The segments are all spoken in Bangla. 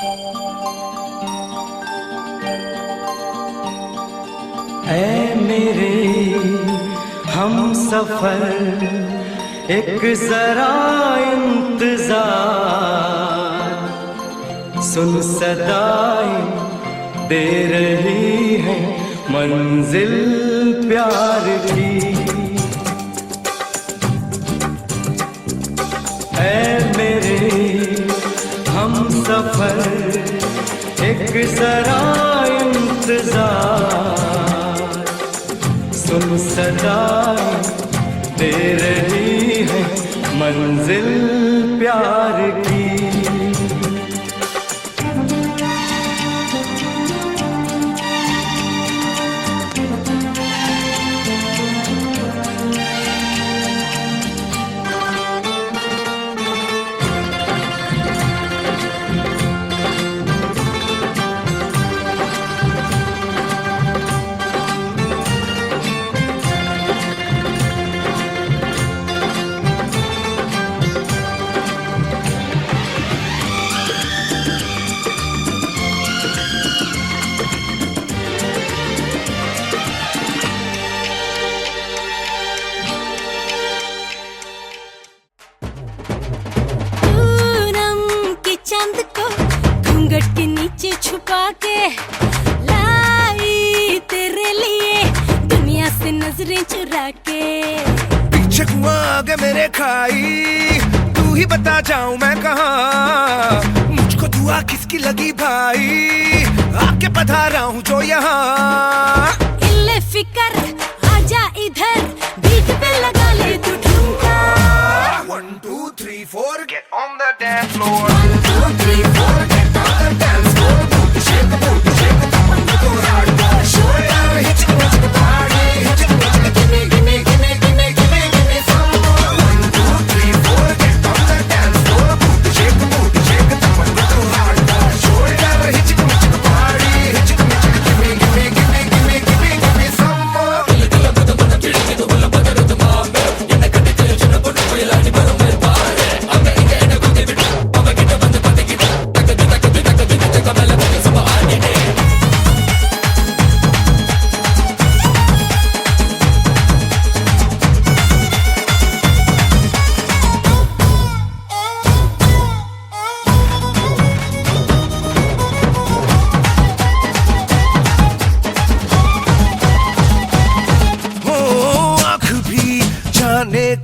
ऐ मेरे हम सफर एक जरा इंतजार, सुन सदाएं दे रही है मंजिल प्यार की। ऐ मेरे हम सफर एक जरा इंतजार, सुन सदाएं दे रही है मंजिल प्यार की। घूंघट के नीचे छुपा के लाई तेरे लिए दुनिया से नजरें चुरा के। पीछे कुआं आगे मेरे खाई, तू ही बता जाऊं मैं कहाँ। मुझको दुआ किसकी लगी भाई, आके पधारा हूँ जो यहाँ। इल्ले फिकर आजा इधर, बीट पे लगा ले तू ठुमका। 1 2 3 4 get on the dance floor। 1 2 3 4 get on the dance floor। Shake the booty, shake the top and go hardcore. Shoulder, hit it, hit the party, hit it, gimme, gimme, gimme, gimme, gimme, gimme some more. 1 2 3 4 get on the dance floor। Shake the booty, shake the top and go hardcore. Shoulder, hit it, hit the party, hit it, gimme, gimme, gimme, gimme, gimme, gimme some more.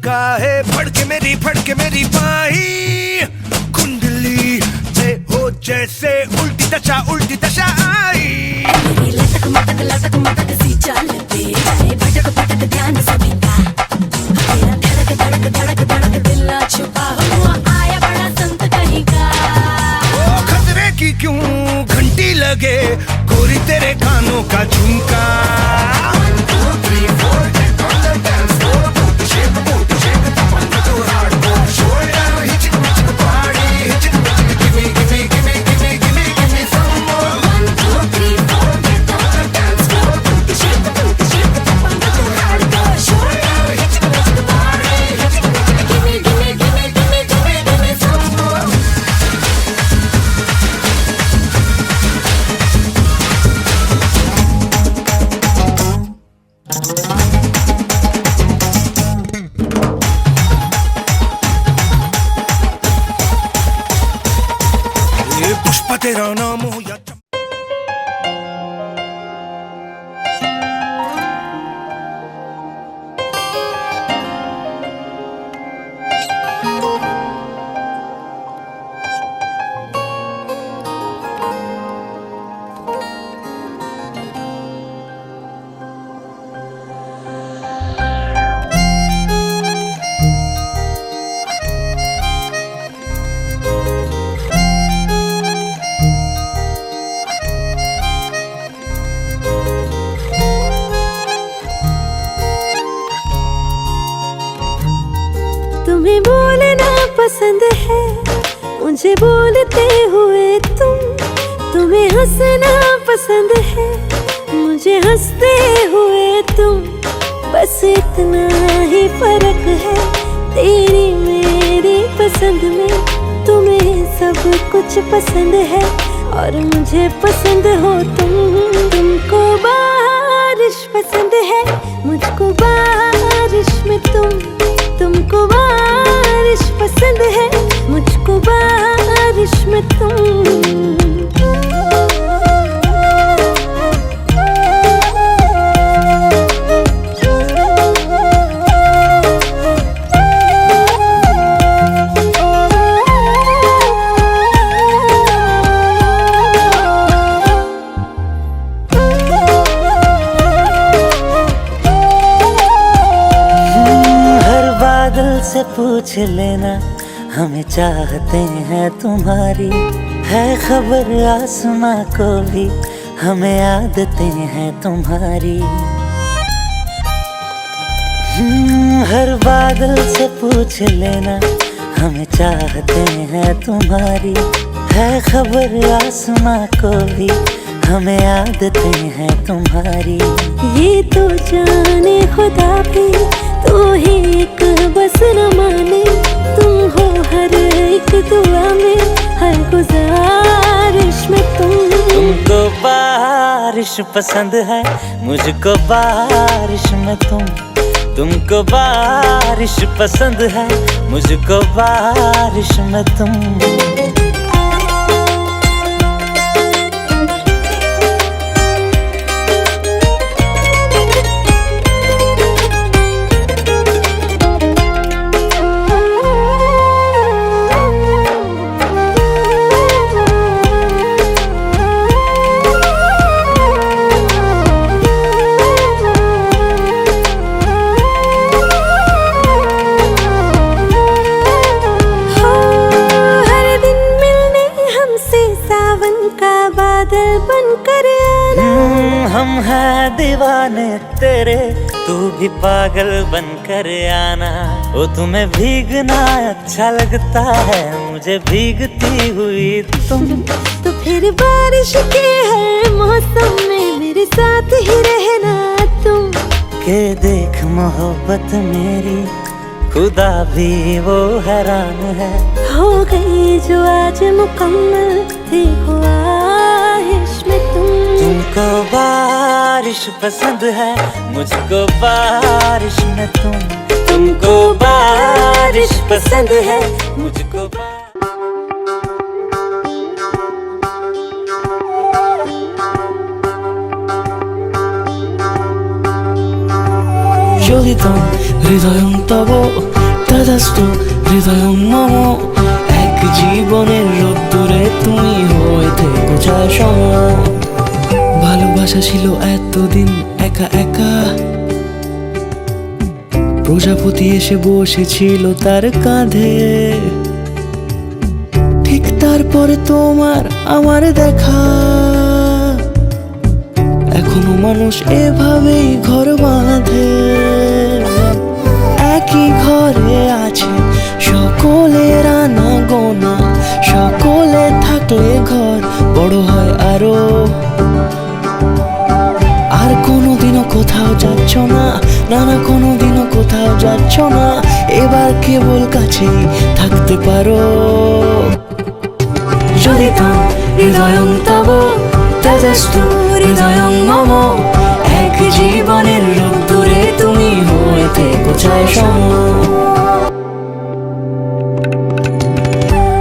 का है फड़के मेरी पाई, कुंडली में हो जैसे उल्टी दशा आई। लटक मटक सी चाल पे भटक भटक ध्यान सभी का। तेरा धड़क दिल ना छुपा हुआ आया बड़ा संत कहीं का। ओ खतरे की क्यों घंटी लगे गोरी तेरे कानों का झुमका। 1 2 3 4 get on the dance floor। Shake the booty, shake the top and go hardcore. Shoulder, hit it, hit the party, hit it, gimme, gimme, gimme, gimme, gimme, gimme some more. 1 2 3 4 get on the dance floor। Shake the booty, shake the top and go hardcore. Shoulder, hit it, hit the party, hit it, gimme, gimme, gimme, gimme, gimme, gimme some more. Pushpa तेरा नाम हो या तुम्हें बोलना पसंद है मुझे बोलते हुए तुम्हें हंसना पसंद है मुझे हंसते हुए तुम। बस इतना ही फर्क है तेरी मेरी पसंद में, तुम्हें सब कुछ पसंद है और मुझे पसंद हो तुमको बारिश पसंद है, मुझको बारिश में तुमको बारिश पसंद है, मुझको बारिश में तुम। से पूछ लेना हमें चाहते हैं तुम्हारी, है खबर आसमां को भी हमें आदतें हैं तुम्हारी। हर बादल से पूछ लेना हमें चाहते हैं तुम्हारी, है खबर आसमां को भी हमें आदतें हैं तुम्हारी। ये तो जाने खुदा भी तू ही एक बस न माने, तुम हो हर एक दुआ में, हर गुजारिश में तुमको बारिश पसंद है, मुझको बारिश में तुमको बारिश पसंद है, मुझको बारिश में तुम। हम हैं दीवाने तेरे, तू भी पागल बनकर आना। ओ तुम्हें भीगना अच्छा लगता है, मुझे भीगती हुई तुम। तो फिर बारिश के हर मौसम में मेरे साथ ही रहना तुम। के देख मोहब्बत मेरी खुदा भी वो हैरान है, हो गई जो आज मुकम्मल थी ख्वाहिश में तुमको बारिश पसंद है, मुझको बारिश में तुमको बारिश पसंद है, मुझको জ্বলিতম হৃদয়ং তব তদাস্তু হৃদয়ং মম, এক জীবনের রোদ্দুরে তুমি হয়ে থেকো চায় সম। ভালোবাসা ছিল এতদিন একা একা, প্রজাপতি এসে বসেছিল তার কাঁধে, ঠিক তারপরে তোমার আমার দেখা। এখনো মানুষ এভাবেই ঘর বাঁধে, একই ঘরে আছে সকলের আনা গোনা, সকলে থাকলে ঘর বড় হয় আরো। আর কোনোদিনও কোথাও যাচ্ছ না, না না কোনোদিনও কোথাও যাচ্ছ না, এবার কেবল কাছেই থাকতে পারো। জ্বলিতম হৃদয়ং তব তেজস্তু হৃদয়ং মম, এক জীবনের রোদ্দুরে তুমি হয়ে থেকো চায় সম।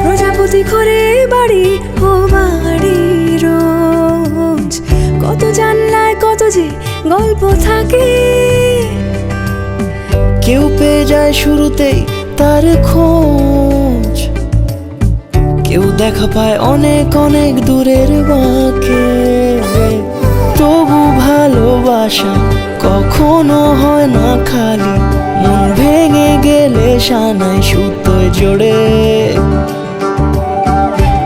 প্রজাপতি ঘরে বাড়ি ও বাড়ি রোজ, কত জানলায় কত যে গল্প থাকে। কেউ পেয়ে যায় শুরুতেই তার খোঁজ, কেউ দেখা পায় অনেক অনেক দূরের বাঁকে। তবু ভালোবাসা কখনো হয় না খালি, মন ভেঙে গেলে সানাই সুতোয় জোড়ে।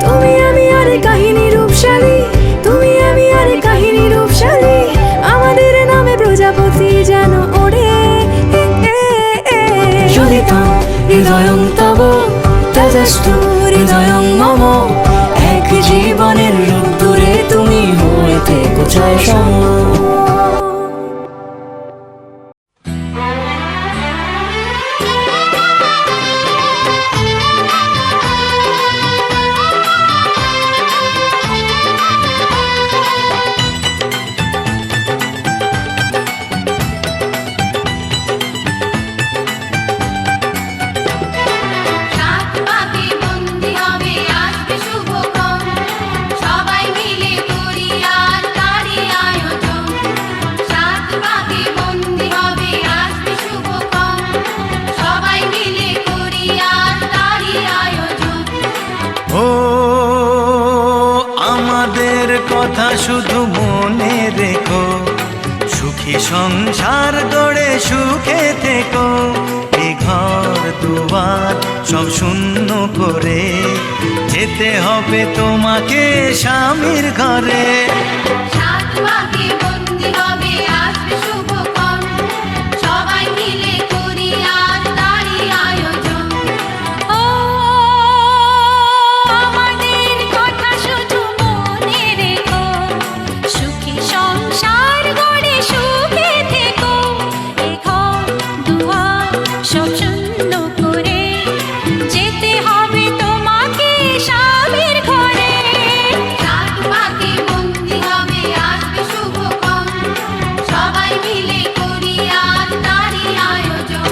তুমি আমি আরে কাহিনী রূপশালী, তুমি আমি আরে কাহিনী রূপশালী, আমাদের নামে প্রজাপতি যেন ওড়ে। জ্বলিতম হৃদয়ং তব তেজস্তু হৃদয়ং মম, এক জীবনের রোদ্দুরে তুমি হয়ে থেকো চায় সম। কথা শুধু মনে রেখো, সুখী সংসার গড়ে সুখে থেকো। এ ঘর দুয়ার সব শূন্য করে যেতে হবে তোমাকে স্বামীর ঘরে। সাত পাকে বন্দি হবে আসবে শুভক্ষণ, সবাই মিলে করি আজ তারই আয়োজন। ও আমাদের কথা শুধু মনে রেখো, সুখী সংসার গড়ে সুখে থেকো। এ ঘর দুয়ার সব শূন্য করে যেতে হবে তোমাকে স্বামীর ঘরে। সাত পাকে বন্দি হবে আসবে শুভক্ষণ, সবাই মিলে করি আজ তারই আয়োজন।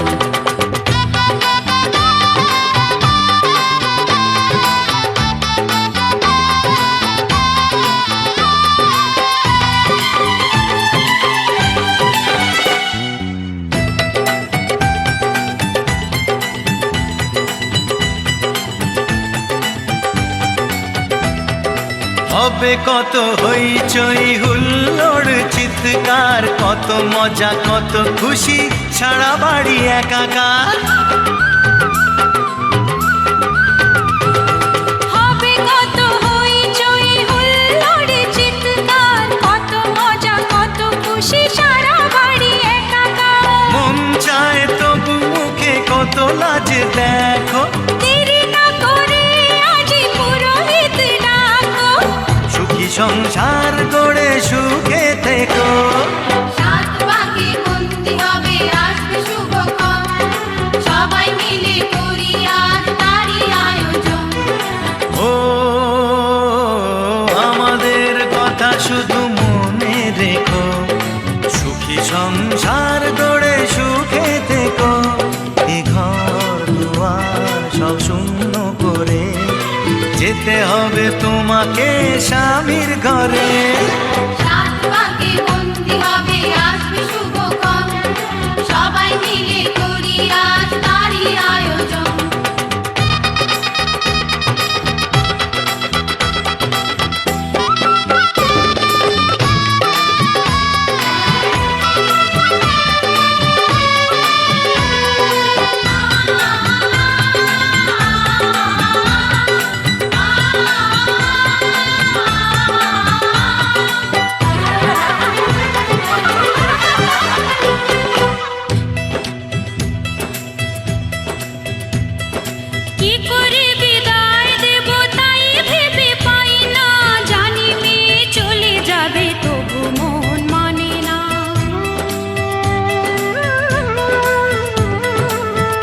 হবে কত হইচই হুল্লোড় চিৎকার, কত মজা কত খুশি সারা বাড়ি একাকার। হবে কত হইচই হুল্লোড় চিৎকার, কত মজা কত খুশি সারা বাড়ি একাকার। মন চায় তবু মুখে কত লাজ দেখো, দেরি না করে আজই পুরোহিত ডাকো। সুখী সংসার গড়ে সুখে থেকো। সাত পাকে বন্দি হবে আসবে শুভক্ষণ, সবাই মিলে করি আজ তারই আয়োজন। ও আমাদের কথা শুধু মনে রেখো, সুখী সংসার গড়ে সুখে থেকো। এ ঘর দুয়ার সব শূন্য করে যেতে হবে তোমাকে স্বামীর ঘরে। সাত পাকে বন্দি হবে আসবে শুভক্ষণ, সবাই মিলে করি আজ তারই আয়োজন। কি করে বিদায় দেব তাই ভেবে পাই না, জানি মেয়ে চলে যাবে তবু মন মানে না।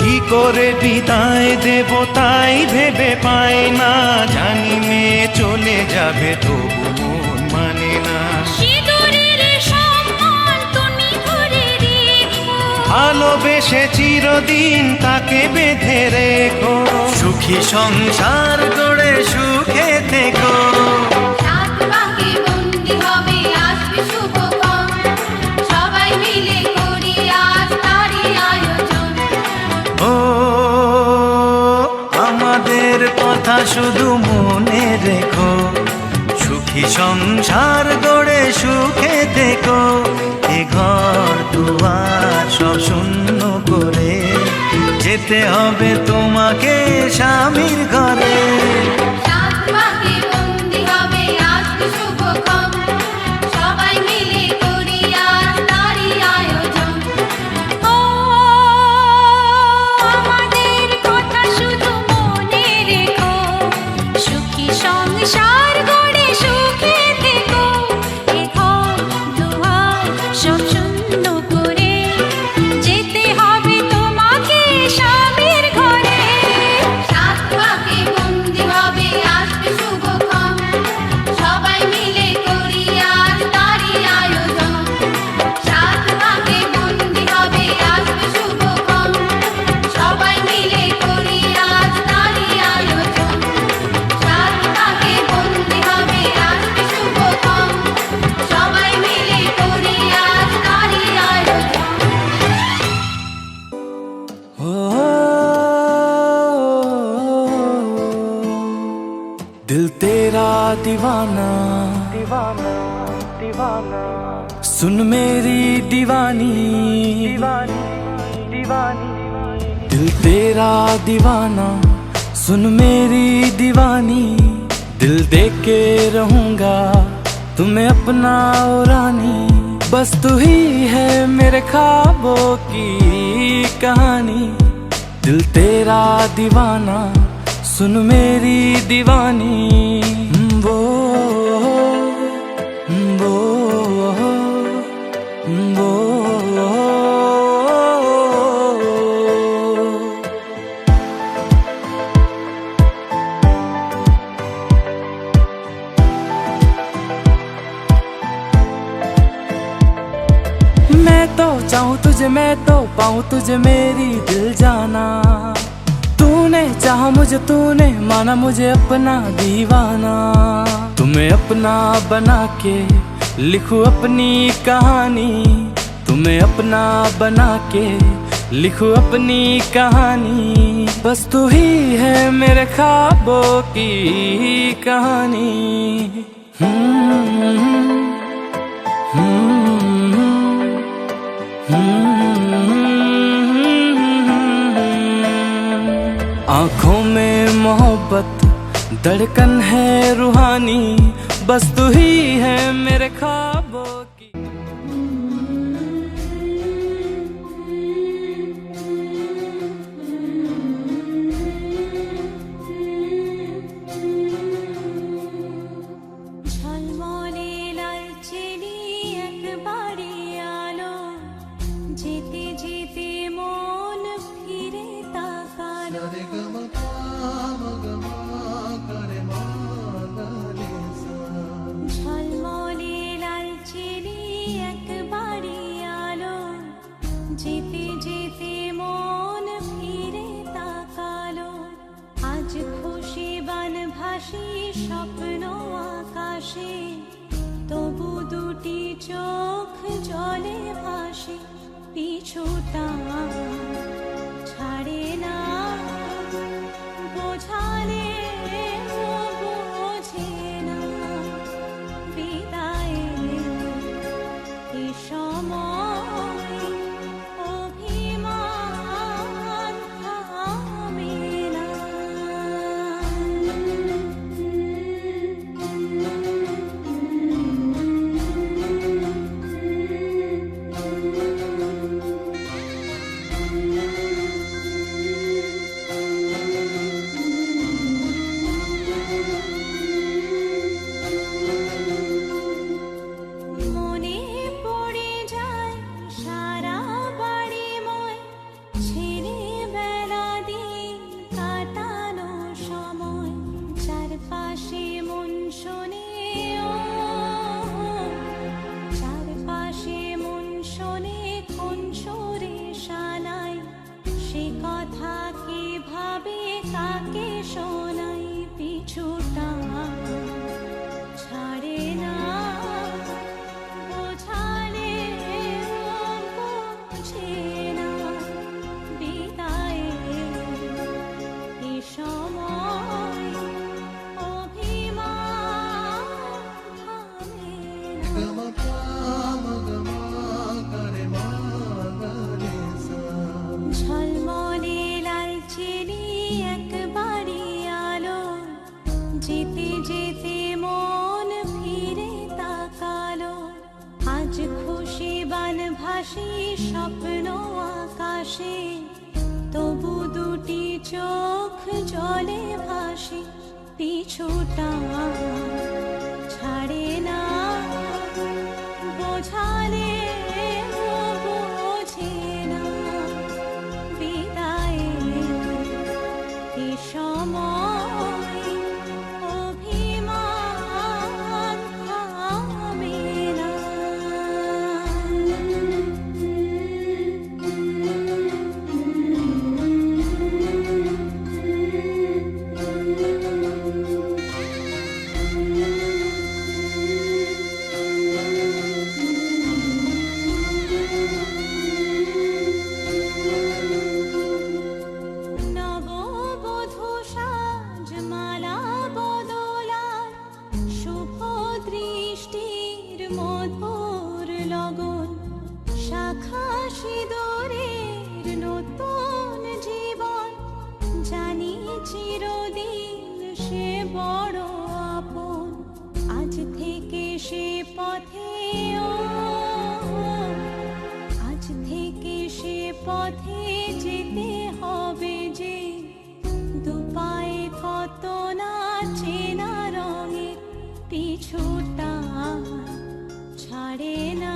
কি করে বিদায় দেব তাই ভেবে পাই না, জানি মেয়ে চলে যাবে তবু মন মানে না। সিঁদুরের সম্মান তুমি ধরে রেখো, ভালোবেসে চিরদিন তাকে বেঁধে রেখো, সুখী সংসার গড়ে সুখে থেকো। সাত পাকে বন্দি হবে আসবে শুভক্ষণ, সবাই মিলে করি আজ তারই আয়োজন। ও আমাদের কথা শুধু মনে রেখো, সুখী সংসার গড়ে সুখে থেকো। এ ঘর দুয়ার সব শূন্য করে যেতে হবে তোমাকে স্বামীর ঘরে। সাত পাকে বন্দি হবে আসবে শুভক্ষণ, সবাই মিলে করি আজ তারই আয়োজন। ও আমাদের কথা শুধু মনে রেখো, সুখী সংসার গড়ে সুখে থেকো। এ ঘর দুয়ার সব শূন্য করে যেতে হবে তোমাকে স্বামীর ঘরে। সাত পাকে বন্দি হবে दीवाना दीवाना दीवाना सुन मेरी दीवानी दीवानी दीवानी दिल तेरा दीवाना सुन मेरी दीवानी दिल दे के रहूंगा तुम्हें अपना ओ रानी बस तू ही है मेरे ख्वाबों की कहानी दिल तेरा दीवाना सुन मेरी दीवानी वो वो वो मैं तो चाहूँ तुझे मैं तो पाऊँ तुझे मेरी दिल जाना तूने चाहा मुझे तूने माना मुझे अपना दीवाना तुम्हें अपना बना के लिखूं अपनी कहानी तुम्हें अपना बना के लिखूं अपनी कहानी बस तू ही है मेरे ख्वाबों की कहानी आँखों में मोहब्बत धड़कन है रूहानी बस तू ही है मेरे ख्वाबों की ঝলমলে লালচেরি একবারে আলো যেতে যেতে মন ফিরে তাকালো ঝলমলে লালচেরি একবারে আলো যেতে যেতে মন ফিরে তাকালো আজ খুশি বানভাসী স্বপ্ন আকাশে তবু দুটি চোখ জলে ভাসে পিছুটা ছাড়ে না বোঝালে বোঝে না বিদায়ের এ সময় অভিমান থামে না মনে পড়ে যায় সারা বাড়িময় ছেলেবেলা দিন কাটানো সময় চারপাশে মন শোনে চারপাশে মন শোনে কোন সুরে শানাই সে কথা কিভাবে কাকে শোনাই পিছুটা ছাড়ে না বোঝালে বোঝে না বিদায়ের এ সময় অভিমান থামে না ঝলমলে লালচেরি একবারে আলো যেতে যেতে মন ফিরে তাকালো আজ খুশি বানভাসী স্বপ্ন আকাশে তবু দুটি চোখ জলে ভাসে পিছুটা ছাড়ে না বোঝালে বোঝে না বিদায়ের এ সময় অভিমান থামে না বৃষ্টির মধুর লগন, শাখা সিঁদুরের নতুন জীবন, জানি চিরদিন সে বড় আপন। আজ থেকে সে পথে আজ থেকে সে পথে যেতে হবে যে, দুপায়ে কত না চেনা রঙে পিছুটা ছাড়ে না।